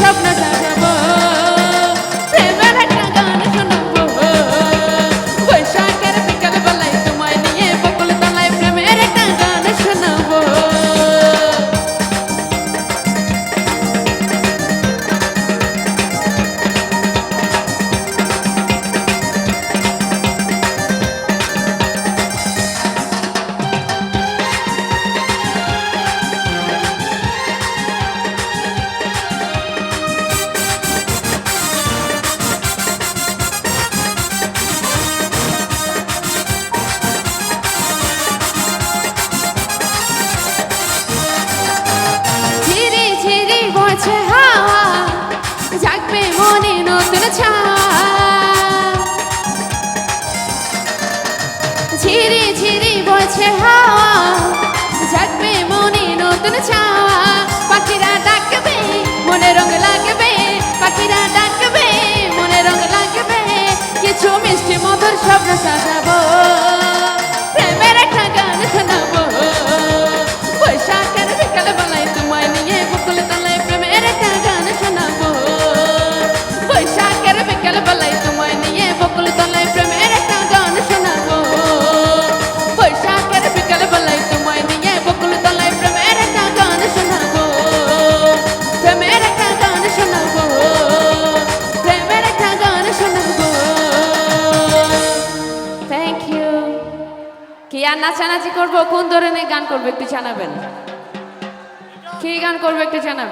স্বপ্ন সাজাবো প্রেমের একটা গান শোনাবো বৈশাখের বিকাল বেলায় তোমায় নিয়ে বকুল তলায় প্রেমের একটা গান শোনাবো বইছে হাওয়া জাগবে মনে নতুন ছাওয়া ঝিরি ঝিরি বইছে হাওয়া জাগবে মনে নতুন ছাওয়া পাখিরা ডাকবে মনে রং লাগবে পাখিরা ডাকবে মনে রং লাগবে কিছু মিষ্টি মধুর স্বপ্ন সাজাবো প্রেমের একটা গান শোনাবো বৈশাখের বিকাল বেলায় তোমায় নিয়ে বকুল তলায় প্রেমের একটা গান শোনাবো বৈশাখের বিকাল বেলায় তোমায় নিয়ে বকুল তলায় প্রেমের একটা গান শোনাবো বৈশাখের বিকাল বেলায় তোমায় নিয়ে বকুল তলায় প্রেমের একটা গান শোনাবো প্রেমের একটা গান শোনাবো প্রেমের একটা গান শোনাবো থ্যাংক ইউ কি আর নাচানাচি করবো কোন ধরনের গান করবো একটু জানাবেন কি গান করবো একটু জানাবেন